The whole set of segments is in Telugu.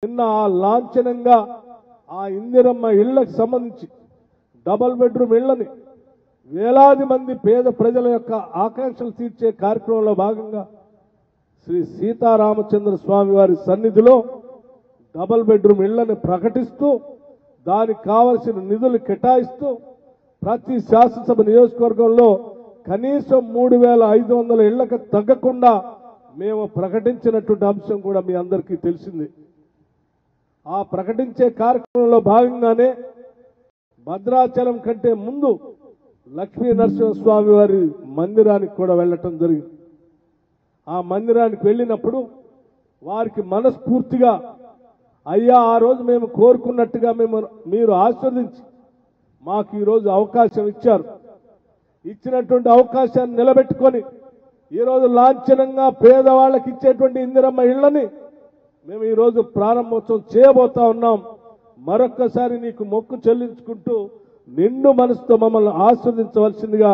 నిన్న లాంఛనంగా ఆ ఇందిరమ్మ ఇళ్లకు సంబంధించి డబుల్ బెడ్రూమ్ ఇళ్లని వేలాది మంది పేద ప్రజల యొక్క ఆకాంక్షలు తీర్చే కార్యక్రమంలో భాగంగా శ్రీ సీతారామచంద్ర స్వామి వారి సన్నిధిలో డబుల్ బెడ్రూమ్ ఇళ్లను ప్రకటిస్తూ దానికి కావలసిన నిధులు కేటాయిస్తూ ప్రతి శాసనసభ నియోజకవర్గంలో కనీసం 3500 ఇళ్లకు తగ్గకుండా మేము ప్రకటించినటువంటి అంశం కూడా మీ అందరికీ తెలిసింది. ఆ ప్రకటించే కార్యక్రమంలో భాగంగానే భద్రాచలం కంటే ముందు లక్ష్మీ నరసింహస్వామి వారి మందిరానికి కూడా వెళ్ళటం జరిగింది. ఆ మందిరానికి వెళ్ళినప్పుడు వారికి మనస్ఫూర్తిగా అయ్యా ఆ రోజు మేము కోరుకున్నట్టుగా మీరు ఆశీర్వదించి మాకు ఈరోజు అవకాశం ఇచ్చారు. ఇచ్చినటువంటి అవకాశాన్ని నిలబెట్టుకొని ఈరోజు లాంఛనంగా పేదవాళ్ళకి ఇచ్చేటువంటి ఇందిరమ్మ ఇళ్లని మేము ఈరోజు ప్రారంభోత్సవం చేయబోతా ఉన్నాం. మరొక్కసారి నీకు మొక్కు చెల్లించుకుంటూ నిండు మనసుతో మమ్మల్ని ఆశీర్వదించవలసిందిగా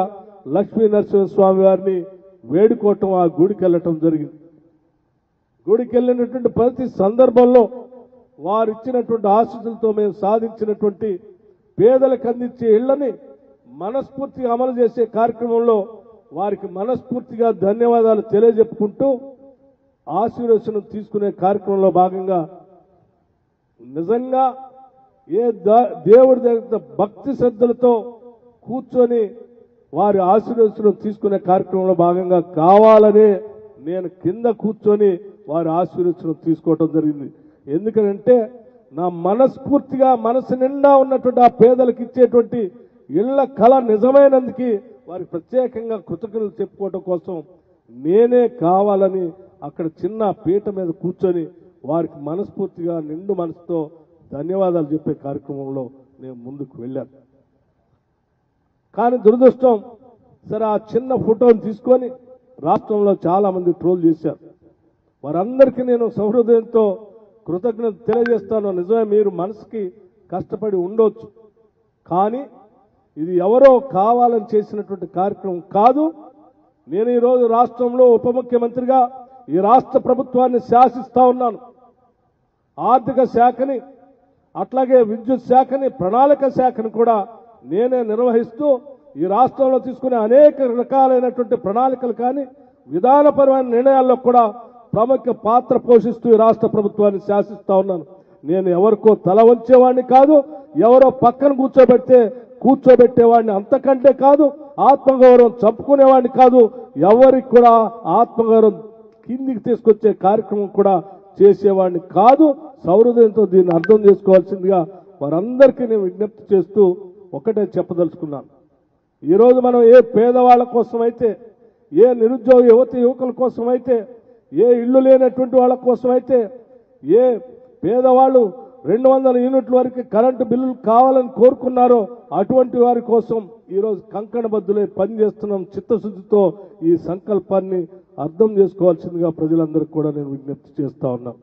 లక్ష్మీ నరసింహస్వామి వారిని వేడుకోవటం ఆ గుడికి వెళ్ళటం జరిగింది. గుడికి వెళ్ళినటువంటి ప్రతి సందర్భంలో వారు ఇచ్చినటువంటి ఆశీస్సులతో మేము సాధించినటువంటి పేదలకు అందించే ఇళ్లని మనస్ఫూర్తిగా అమలు చేసే కార్యక్రమంలో వారికి మనస్ఫూర్తిగా ధన్యవాదాలు తెలియజెప్పుకుంటూ ఆశీర్వచనం తీసుకునే కార్యక్రమంలో భాగంగా నిజంగా ఏ దేవుడి దగ్గర భక్తి శ్రద్ధలతో కూర్చొని వారి ఆశీర్వచనం తీసుకునే కార్యక్రమంలో భాగంగా కావాలనే నేను కింద కూర్చొని వారి ఆశీర్వచనం తీసుకోవటం జరిగింది. ఎందుకంటే నా మనస్ఫూర్తిగా మనసు నిండా ఉన్నటువంటి ఆ పేదలకు ఇచ్చేటువంటి ఇళ్ల కళ నిజమైనందుకు వారికి ప్రత్యేకంగా కృతజ్ఞతలు చెప్పుకోవడం కోసం నేనే కావాలని అక్కడ చిన్న పీట మీద కూర్చొని వారికి మనస్ఫూర్తిగా నిండు మనసుతో ధన్యవాదాలు చెప్పే కార్యక్రమంలో నేను ముందుకు వెళ్ళాను. కానీ దురదృష్టం సరే ఆ చిన్న ఫోటోని తీసుకొని రాష్ట్రంలో చాలా మంది ట్రోల్ చేశారు. వారందరికీ నేను సహృదయంతో కృతజ్ఞత తెలియజేస్తాను. నిజమే మీరు మనసుకి కష్టపడి ఉండొచ్చు, కానీ ఇది ఎవరో కావాలని చేసినటువంటి కార్యక్రమం కాదు. నేను ఈరోజు రాష్ట్రంలో ఉప ముఖ్యమంత్రిగా ఈ రాష్ట్ర ప్రభుత్వాన్ని శాసిస్తా ఉన్నాను. ఆర్థిక శాఖని అట్లాగే విద్యుత్ శాఖని ప్రణాళిక శాఖని కూడా నేనే నిర్వహిస్తూ ఈ రాష్ట్రంలో తీసుకునే అనేక రకాలైనటువంటి ప్రణాళికలు కానీ విధానపరమైన నిర్ణయాల్లో కూడా ప్రముఖ పాత్ర పోషిస్తూ ఈ రాష్ట్ర ప్రభుత్వాన్ని శాసిస్తా ఉన్నాను. నేను ఎవరికో తల వంచేవాడిని కాదు, ఎవరో పక్కన కూర్చోబెట్టేవాడిని అంతకంటే కాదు, ఆత్మగౌరవం చంపుకునేవాడిని కాదు, ఎవరికి కూడా ఆత్మగౌరవం కిందికి తీసుకొచ్చే కార్యక్రమం కూడా చేసేవాడిని కాదు. సౌహృదయంతో దీన్ని అర్థం చేసుకోవాల్సిందిగా వారందరికీ నేను విజ్ఞప్తి చేస్తూ ఒకటే చెప్పదలుచుకున్నాను. ఈరోజు మనం ఏ పేదవాళ్ళ కోసమైతే, ఏ నిరుద్యోగ యువకుల కోసమైతే, ఏ ఇళ్లు లేనటువంటి వాళ్ళ కోసమైతే, ఏ పేదవాళ్ళు 200 యూనిట్ల వరకు కరెంటు బిల్లులు కావాలని కోరుకున్నారో అటువంటి వారి కోసం ఈరోజు కంకణబద్దులై పనిచేస్తున్నాం. చిత్తశుద్ధితో ఈ సంకల్పాన్ని అర్థం చేసుకోవాల్సిందిగా ప్రజలందరికీ కూడా నేను విజ్ఞప్తి చేస్తా ఉన్నాను.